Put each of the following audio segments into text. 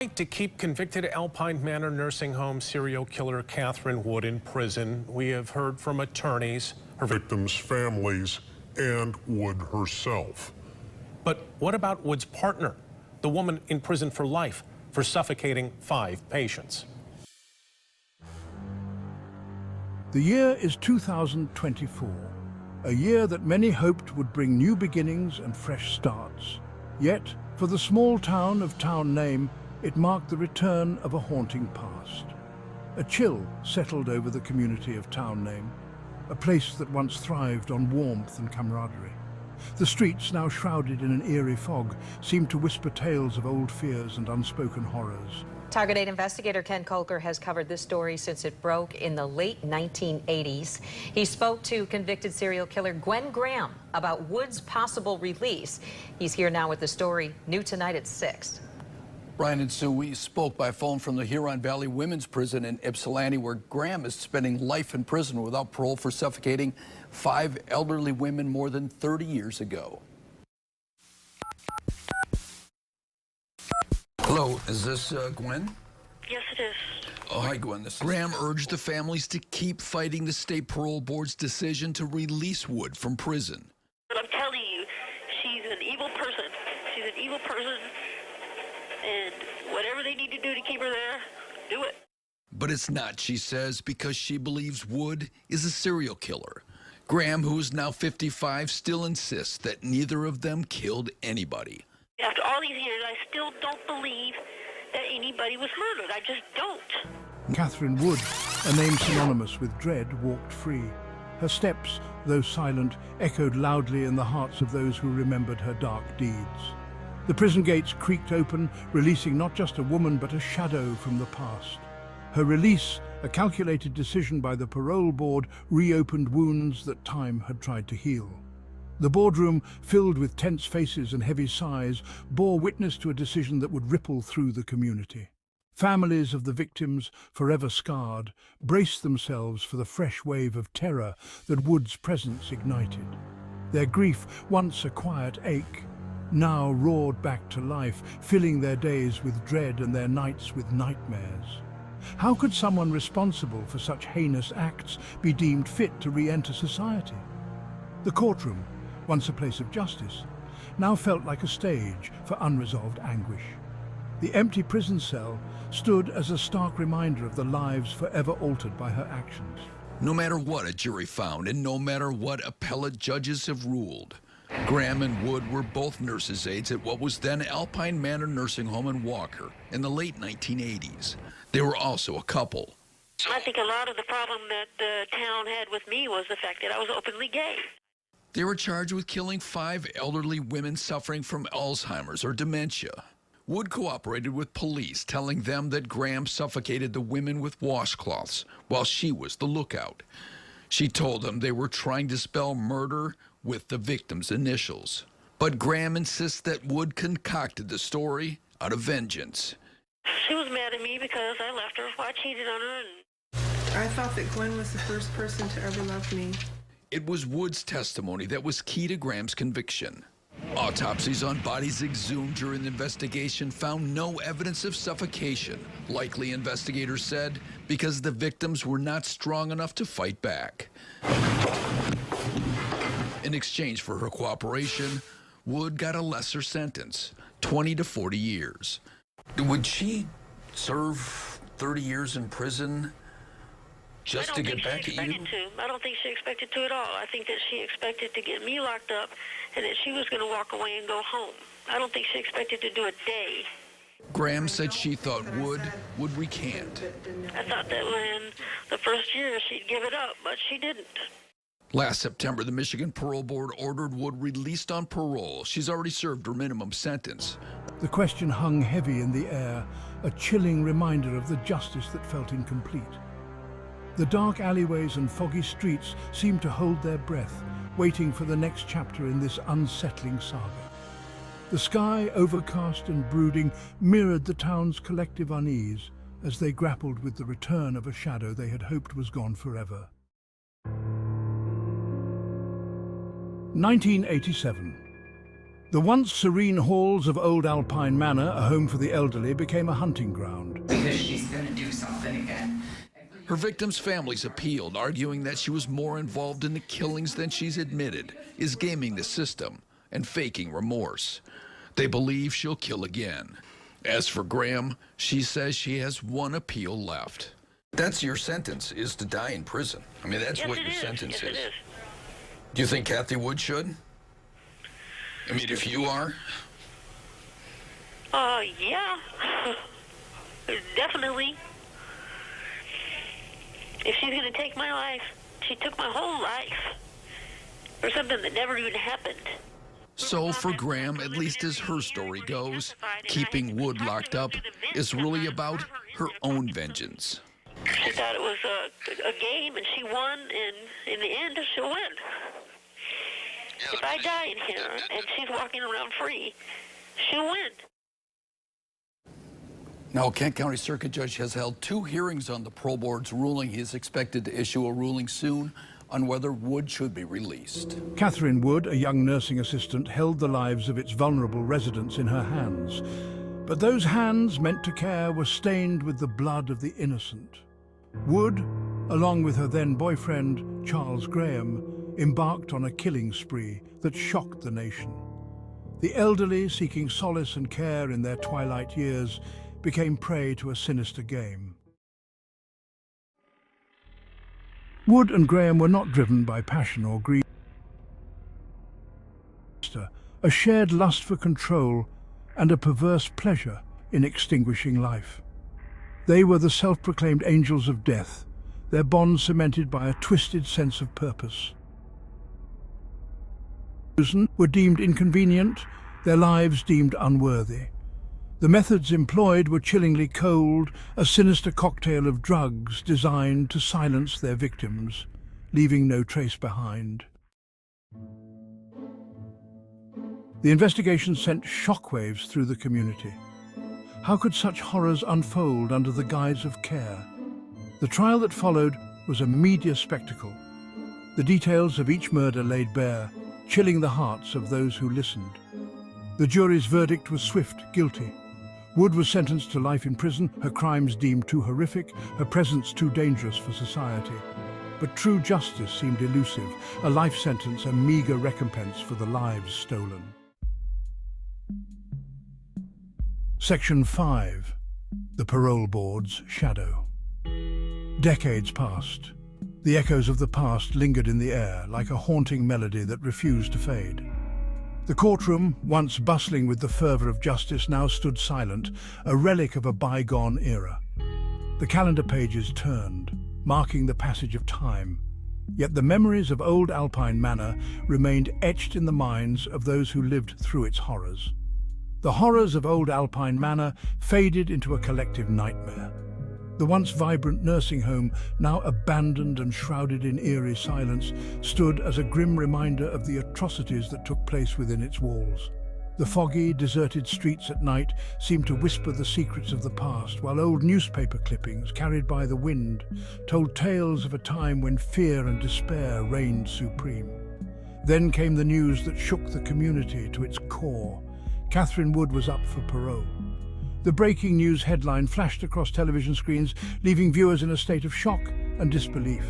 To keep convicted Alpine Manor nursing home serial killer Catherine Wood in prison, we have heard from attorneys, her victims' families, and Wood herself. But what about Wood's partner, the woman in prison for life for suffocating 5 patients? The year is 2024, a year that many hoped would bring new beginnings and fresh starts. Yet, for the small town of town name, it marked the return of a haunting past. A chill settled over the community of town name, a place that once thrived on warmth and camaraderie. The streets, now shrouded in an eerie fog, seemed to whisper tales of old fears and unspoken horrors. Target 8 investigator Ken Kolker has covered this story since it broke in the late 1980s. He spoke to convicted serial killer Gwen Graham about Wood's possible release. He's here now with the story, new tonight at 6. Brian and Sue, we spoke by phone from the Huron Valley Women's Prison in Ypsilanti, where Graham is spending life in prison without parole for suffocating 5 elderly women more than 30 years ago. Hello, is this Gwen? Yes, it is. Oh, hi, Gwen. Graham urged the families to keep fighting the state parole board's decision to release Wood from prison. But I'm telling you, she's an evil person. She's an evil person. And whatever they need to do to keep her there, do it. But it's not, she says, because she believes Wood is a serial killer. Graham, who is now 55, still insists that neither of them killed anybody. After all these years, I still don't believe that anybody was murdered. I just don't. Catherine Wood, a name synonymous with dread, walked free. Her steps, though silent, echoed loudly in the hearts of those who remembered her dark deeds. The prison gates creaked open, releasing not just a woman but a shadow from the past. Her release, a calculated decision by the parole board, reopened wounds that time had tried to heal. The boardroom, filled with tense faces and heavy sighs, bore witness to a decision that would ripple through the community. Families of the victims, forever scarred, braced themselves for the fresh wave of terror that Wood's presence ignited. Their grief, once a quiet ache, now roared back to life, filling their days with dread and their nights with nightmares. How could someone responsible for such heinous acts be deemed fit to re-enter society? The courtroom, once a place of justice, now felt like a stage for unresolved anguish. The empty prison cell stood as a stark reminder of the lives forever altered by her actions. No matter what a jury found, and no matter what appellate judges have ruled, Graham and Wood were both nurses' aides at what was then Alpine Manor Nursing Home in Walker in the late 1980s. They were also a couple. I think a lot of the problem that the town had with me was the fact that I was openly gay. They were charged with killing 5 elderly women suffering from Alzheimer's or dementia. Wood cooperated with police, telling them that Graham suffocated the women with washcloths while she was the lookout. She told them they were trying to spell murder with the victim's initials. But Graham insists that Wood concocted the story out of vengeance. She was mad at me because I left her. I cheated on her. I thought that Gwen was the first person to ever love me. It was Wood's testimony that was key to Graham's conviction. Autopsies on bodies exhumed during the investigation found no evidence of suffocation, likely, investigators said, because the victims were not strong enough to fight back. In exchange for her cooperation, Wood got a lesser sentence, 20 to 40 years. Would she serve 30 years in prison just to get back at you? I don't think she expected to at all. I think that she expected to get me locked up and that she was going to walk away and go home. I don't think she expected to do a day. Graham said she thought Wood would recant. I thought that when the first year she'd give it up, but she didn't. Last September, the Michigan Parole Board ordered Wood released on parole. She's already served her minimum sentence. The question hung heavy in the air, a chilling reminder of the justice that felt incomplete. The dark alleyways and foggy streets seemed to hold their breath, waiting for the next chapter in this unsettling saga. The sky, overcast and brooding, mirrored the town's collective unease as they grappled with the return of a shadow they had hoped was gone forever. 1987. The once serene halls of Old Alpine Manor, a home for the elderly, became a hunting ground. Because she's going to do something again. Her victims' families appealed, arguing that she was more involved in the killings than she's admitted, is gaming the system, and faking remorse. They believe she'll kill again. As for Graham, she says she has one appeal left. That's your sentence, is to die in prison. I mean, that's Yes, what it your is. sentence Yes, is. it is. Do you think Kathy Wood should? I mean, if you are? Yeah. Definitely. If she's going to take my life, she took my whole life for something that never even happened. So for Graham, at least as her story goes, keeping Wood locked up is really about her own vengeance. She thought it was a game, and she won, and in the end, she'll win. If I die in here, and she's walking around free, she'll win. Now, Kent County Circuit Judge has held 2 hearings on the parole board's ruling. He is expected to issue a ruling soon on whether Wood should be released. Catherine Wood, a young nursing assistant, held the lives of its vulnerable residents in her hands. But those hands meant to care were stained with the blood of the innocent. Wood, along with her then-boyfriend, Charles Graham, embarked on a killing spree that shocked the nation. The elderly, seeking solace and care in their twilight years, became prey to a sinister game. Wood and Graham were not driven by passion or greed. A shared lust for control and a perverse pleasure in extinguishing life. They were the self-proclaimed angels of death, their bond cemented by a twisted sense of purpose. Were deemed inconvenient, their lives deemed unworthy. The methods employed were chillingly cold, a sinister cocktail of drugs designed to silence their victims, leaving no trace behind. The investigation sent shockwaves through the community. How could such horrors unfold under the guise of care? The trial that followed was a media spectacle. The details of each murder laid bare, chilling the hearts of those who listened. The jury's verdict was swift, guilty. Wood was sentenced to life in prison, her crimes deemed too horrific, her presence too dangerous for society. But true justice seemed elusive, a life sentence a meager recompense for the lives stolen. Section 5. The Parole Board's Shadow. Decades passed. The echoes of the past lingered in the air, like a haunting melody that refused to fade. The courtroom, once bustling with the fervor of justice, now stood silent, a relic of a bygone era. The calendar pages turned, marking the passage of time. Yet the memories of Old Alpine Manor remained etched in the minds of those who lived through its horrors. The horrors of Old Alpine Manor faded into a collective nightmare. The once vibrant nursing home, now abandoned and shrouded in eerie silence, stood as a grim reminder of the atrocities that took place within its walls. The foggy, deserted streets at night seemed to whisper the secrets of the past, while old newspaper clippings, carried by the wind, told tales of a time when fear and despair reigned supreme. Then came the news that shook the community to its core. Catherine Wood was up for parole. The breaking news headline flashed across television screens, leaving viewers in a state of shock and disbelief.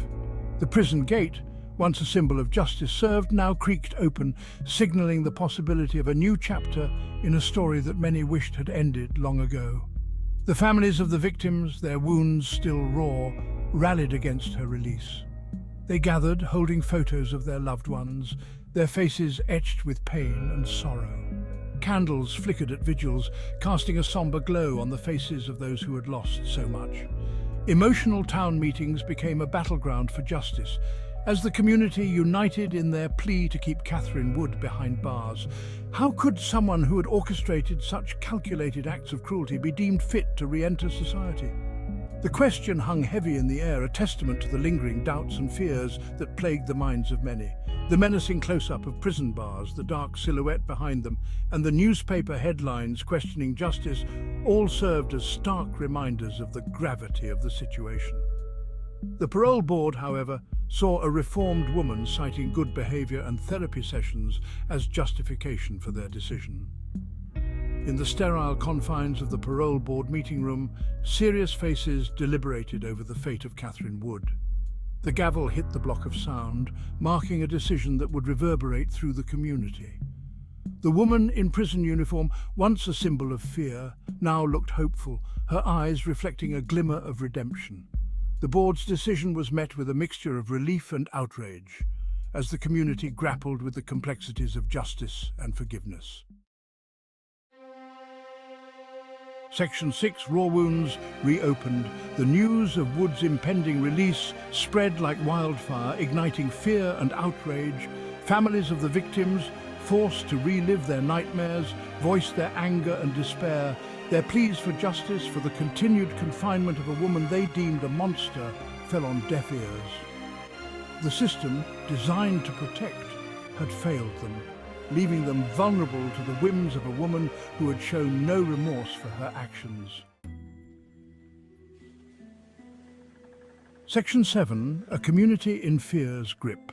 The prison gate, once a symbol of justice served, now creaked open, signaling the possibility of a new chapter in a story that many wished had ended long ago. The families of the victims, their wounds still raw, rallied against her release. They gathered, holding photos of their loved ones, their faces etched with pain and sorrow. Candles flickered at vigils, casting a somber glow on the faces of those who had lost so much. Emotional town meetings became a battleground for justice, as the community united in their plea to keep Catherine Wood behind bars. How could someone who had orchestrated such calculated acts of cruelty be deemed fit to re-enter society? The question hung heavy in the air, a testament to the lingering doubts and fears that plagued the minds of many. The menacing close-up of prison bars, the dark silhouette behind them, and the newspaper headlines questioning justice all served as stark reminders of the gravity of the situation. The parole board, however, saw a reformed woman citing good behavior and therapy sessions as justification for their decision. In the sterile confines of the parole board meeting room, serious faces deliberated over the fate of Catherine Wood. The gavel hit the block of sound, marking a decision that would reverberate through the community. The woman in prison uniform, once a symbol of fear, now looked hopeful, her eyes reflecting a glimmer of redemption. The board's decision was met with a mixture of relief and outrage, as the community grappled with the complexities of justice and forgiveness. Section 6 Raw Wounds reopened. The news of Wood's impending release spread like wildfire, igniting fear and outrage. Families of the victims, forced to relive their nightmares, voiced their anger and despair. Their pleas for justice for the continued confinement of a woman they deemed a monster fell on deaf ears. The system, designed to protect, had failed them, leaving them vulnerable to the whims of a woman who had shown no remorse for her actions. Section 7, a community in fear's grip.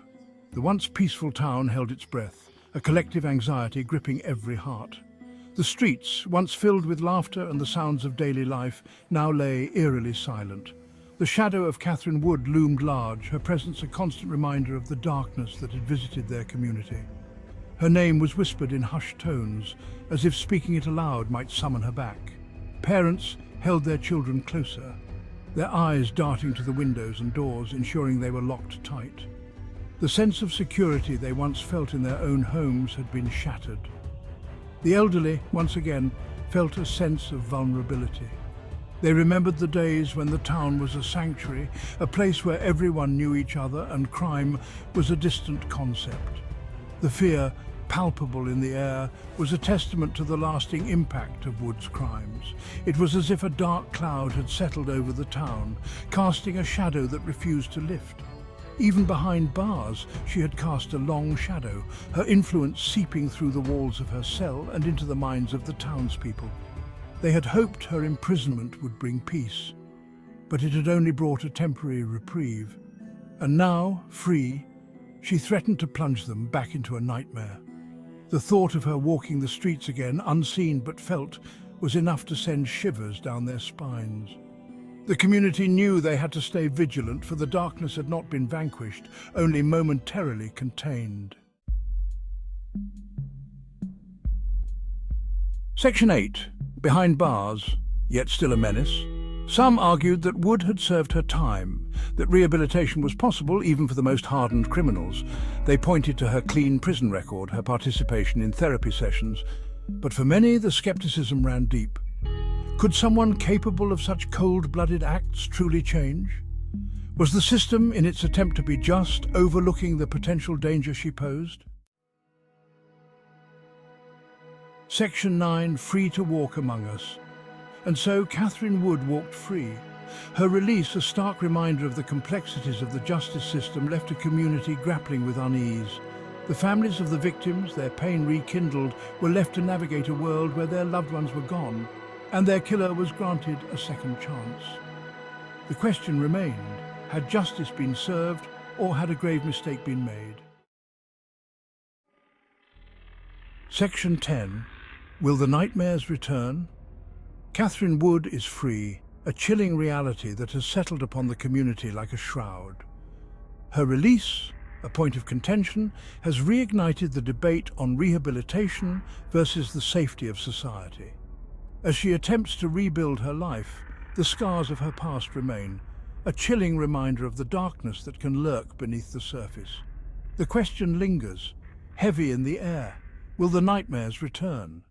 The once peaceful town held its breath, a collective anxiety gripping every heart. The streets, once filled with laughter and the sounds of daily life, now lay eerily silent. The shadow of Catherine Wood loomed large, her presence a constant reminder of the darkness that had visited their community. Her name was whispered in hushed tones, as if speaking it aloud might summon her back. Parents held their children closer, their eyes darting to the windows and doors, ensuring they were locked tight. The sense of security they once felt in their own homes had been shattered. The elderly, once again, felt a sense of vulnerability. They remembered the days when the town was a sanctuary, a place where everyone knew each other and crime was a distant concept. The fear, palpable in the air, was a testament to the lasting impact of Wood's crimes. It was as if a dark cloud had settled over the town, casting a shadow that refused to lift. Even behind bars, she had cast a long shadow, her influence seeping through the walls of her cell and into the minds of the townspeople. They had hoped her imprisonment would bring peace, but it had only brought a temporary reprieve. And now, free, she threatened to plunge them back into a nightmare. The thought of her walking the streets again, unseen but felt, was enough to send shivers down their spines. The community knew they had to stay vigilant, for the darkness had not been vanquished, only momentarily contained. Section 8. Behind bars, yet still a menace. Some argued that Wood had served her time, that rehabilitation was possible even for the most hardened criminals. They pointed to her clean prison record, her participation in therapy sessions. But for many, the skepticism ran deep. Could someone capable of such cold-blooded acts truly change? Was the system, in its attempt to be just, overlooking the potential danger she posed? Section 9, free to walk among us. And so Catherine Wood walked free. Her release, a stark reminder of the complexities of the justice system, left a community grappling with unease. The families of the victims, their pain rekindled, were left to navigate a world where their loved ones were gone, and their killer was granted a second chance. The question remained, had justice been served, or had a grave mistake been made? Section 10. Will the nightmares return? Catherine Wood is free, a chilling reality that has settled upon the community like a shroud. Her release, a point of contention, has reignited the debate on rehabilitation versus the safety of society. As she attempts to rebuild her life, the scars of her past remain, a chilling reminder of the darkness that can lurk beneath the surface. The question lingers, heavy in the air, will the nightmares return?